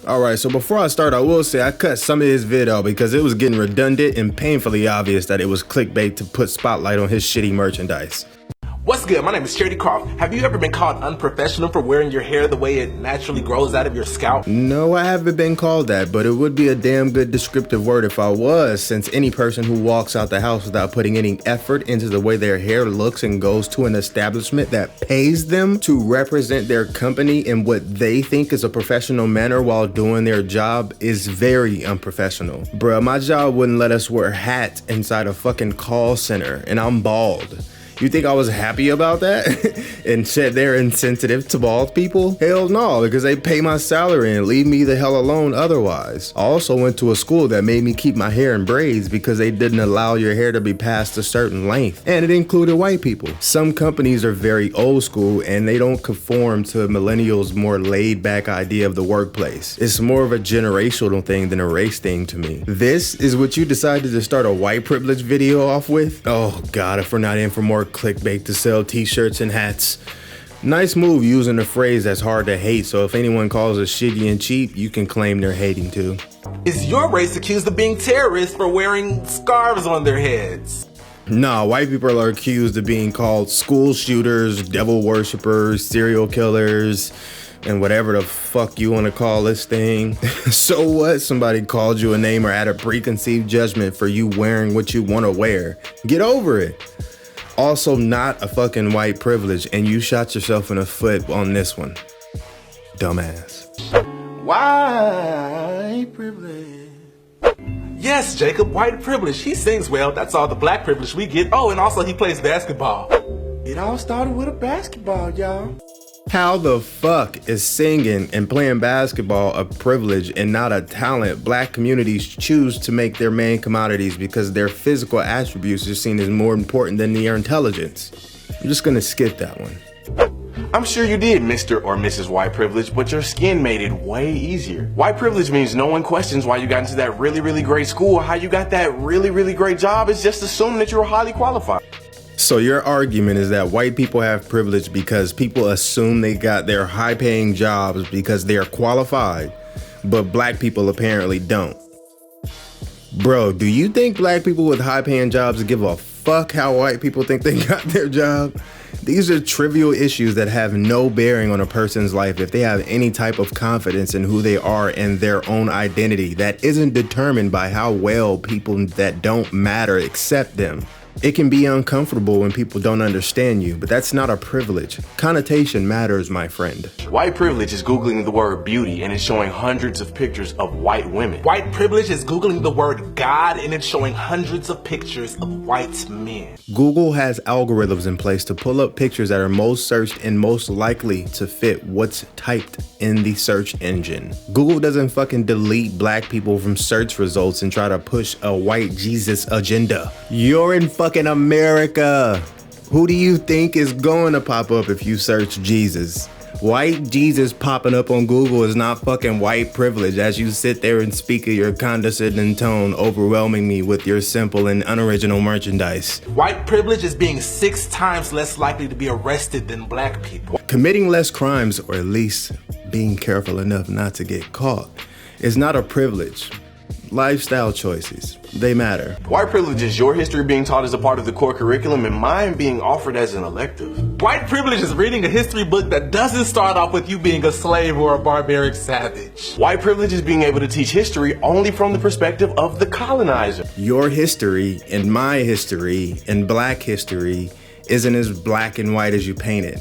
Alright, so before I start, I will say I cut some of his vid out because it was getting redundant and painfully obvious that it was clickbait to put spotlight on his shitty merchandise. What's good? My name is Charity Croft. Have you ever been called unprofessional for wearing your hair the way it naturally grows out of your scalp? No, I haven't been called that, but it would be a damn good descriptive word if I was, since any person who walks out the house without putting any effort into the way their hair looks and goes to an establishment that pays them to represent their company in what they think is a professional manner while doing their job is very unprofessional. Bruh, my job wouldn't let us wear hats inside a fucking call center, and I'm bald. You think I was happy about that? And said they're insensitive to bald people? Hell no, because they pay my salary and leave me the hell alone otherwise. I also went to a school that made me keep my hair in braids because they didn't allow your hair to be past a certain length. And it included white people. Some companies are very old school and they don't conform to millennials' more laid back idea of the workplace. It's more of a generational thing than a race thing to me. This is what you decided to start a white privilege video off with? Oh God, if we're not in for more clickbait to sell t-shirts and hats. Nice move using a phrase that's hard to hate, so if anyone calls us shitty and cheap, you can claim they're hating too. Is your race accused of being terrorists for wearing scarves on their heads? Nah, white people are accused of being called school shooters, devil worshippers, serial killers, and whatever the fuck you want to call this thing. So what? Somebody called you a name or had a preconceived judgment for you wearing what you want to wear. Get over it. Also not a fucking white privilege, and you shot yourself in the foot on this one. Dumbass. White privilege. Yes, Jacob, white privilege. He sings well. That's all the black privilege we get. Oh, and also he plays basketball. It all started with a basketball, y'all. How the fuck is singing and playing basketball a privilege and not a talent black communities choose to make their main commodities because their physical attributes are seen as more important than their intelligence? I'm just gonna skip that one. I'm sure you did, Mr. or Mrs. White Privilege, but your skin made it way easier. White privilege means no one questions why you got into that really great school or how you got that really great job. It's just assumed that you're highly qualified. So your argument is that white people have privilege because people assume they got their high-paying jobs because they are qualified, but black people apparently don't. Bro, do you think black people with high-paying jobs give a fuck how white people think they got their job? These are trivial issues that have no bearing on a person's life if they have any type of confidence in who they are and their own identity that isn't determined by how well people that don't matter accept them. It can be uncomfortable when people don't understand you, but that's not a privilege. Connotation matters, my friend. White privilege is Googling the word beauty and it's showing hundreds of pictures of white women. White privilege is Googling the word God and it's showing hundreds of pictures of white men. Google has algorithms in place to pull up pictures that are most searched and most likely to fit what's typed in the search engine. Google doesn't fucking delete black people from search results and try to push a white Jesus agenda. You're in fucking America. Who do you think is going to pop up if you search Jesus? White Jesus popping up on Google is not fucking white privilege as you sit there and speak in your condescending tone, overwhelming me with your simple and unoriginal merchandise. White privilege is being 6 times less likely to be arrested than black people. Committing less crimes, or at least being careful enough not to get caught, is not a privilege. Lifestyle choices, they matter. White privilege is your history being taught as a part of the core curriculum and mine being offered as an elective. White privilege is reading a history book that doesn't start off with you being a slave or a barbaric savage. White privilege is being able to teach history only from the perspective of the colonizer. Your history and my history and black history isn't as black and white as you paint it.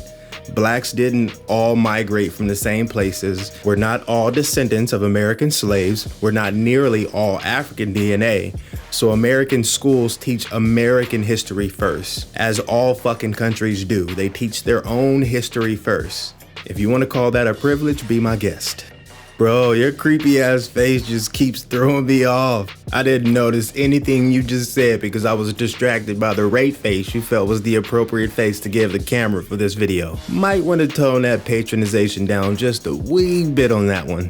Blacks didn't all migrate from the same places. We're not all descendants of American slaves. We're not nearly all African DNA. So American schools teach American history first, as all fucking countries do. They teach their own history first. If you want to call that a privilege, be my guest. Bro, your creepy ass face just keeps throwing me off. I didn't notice anything you just said because I was distracted by the right face you felt was the appropriate face to give the camera for this video. Might want to tone that patronization down just a wee bit on that one.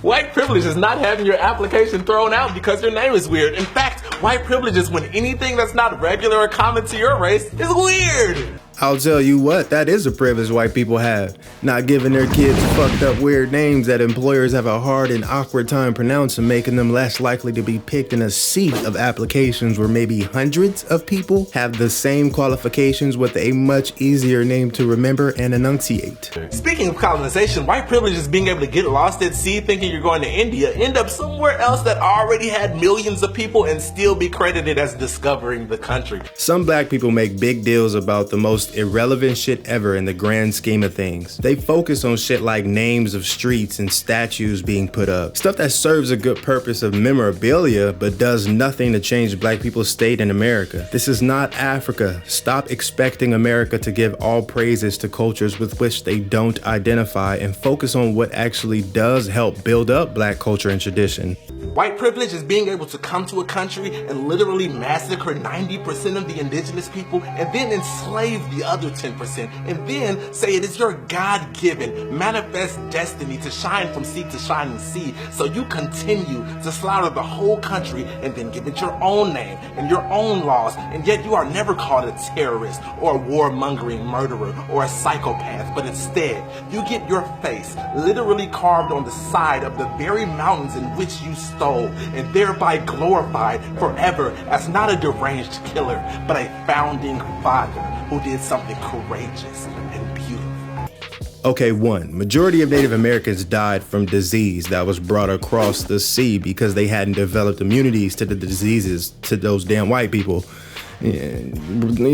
White privilege is not having your application thrown out because your name is weird. In fact, white privilege is when anything that's not regular or common to your race is weird. I'll tell you what, that is a privilege white people have. Not giving their kids fucked up weird names that employers have a hard and awkward time pronouncing, making them less likely to be picked in a sea of applications where maybe hundreds of people have the same qualifications with a much easier name to remember and enunciate. Speaking of colonization, white privilege is being able to get lost at sea thinking you're going to India, end up somewhere else that already had millions of people and still be credited as discovering the country. Some black people make big deals about the most irrelevant shit ever in the grand scheme of things. They focus on shit like names of streets and statues being put up. Stuff that serves a good purpose of memorabilia but does nothing to change black people's state in America. This is not Africa. Stop expecting America to give all praises to cultures with which they don't identify and focus on what actually does help build up black culture and tradition. White privilege is being able to come to a country and literally massacre 90% of the indigenous people and then enslave the other 10% and then say it is your God-given manifest destiny to shine from sea to shining sea, so you continue to slaughter the whole country and then give it your own name and your own laws, and yet you are never called a terrorist or a warmongering murderer or a psychopath, but instead you get your face literally carved on the side of the very mountains in which you stole, and thereby glorified forever as not a deranged killer, but a founding father who did something courageous and beautiful. Okay, one, majority of Native Americans died from disease that was brought across the sea because they hadn't developed immunities to the diseases to those damn white people. Yeah,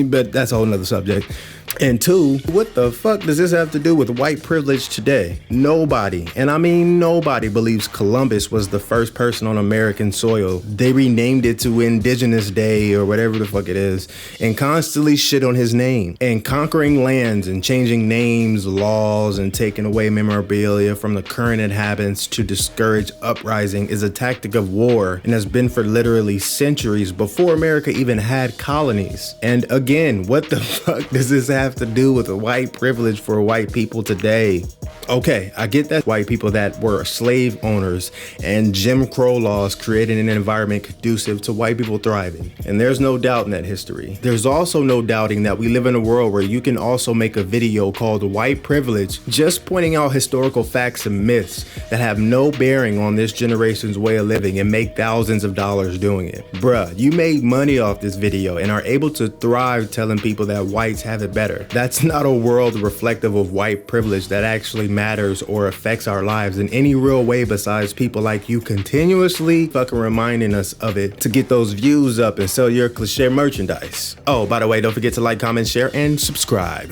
but that's a whole nother subject. And two, what the fuck does this have to do with white privilege today? Nobody, and I mean nobody, believes Columbus was the first person on American soil. They renamed it to Indigenous Day or whatever the fuck it is, and constantly shit on his name. And conquering lands and changing names, laws, and taking away memorabilia from the current inhabitants to discourage uprising is a tactic of war and has been for literally centuries before America even had colonies. And again, what the fuck does this have to do with white privilege for white people today? Okay, I get that white people that were slave owners and Jim Crow laws created an environment conducive to white people thriving. And there's no doubt in that history. There's also no doubting that we live in a world where you can also make a video called White Privilege, just pointing out historical facts and myths that have no bearing on this generation's way of living and make thousands of dollars doing it. Bruh, you made money off this video and are able to thrive telling people that whites have it better. That's not a world reflective of white privilege that actually matters or affects our lives in any real way besides people like you continuously fucking reminding us of it to get those views up and sell your cliche merchandise. Oh, by the way, don't forget to like, comment, share, and subscribe.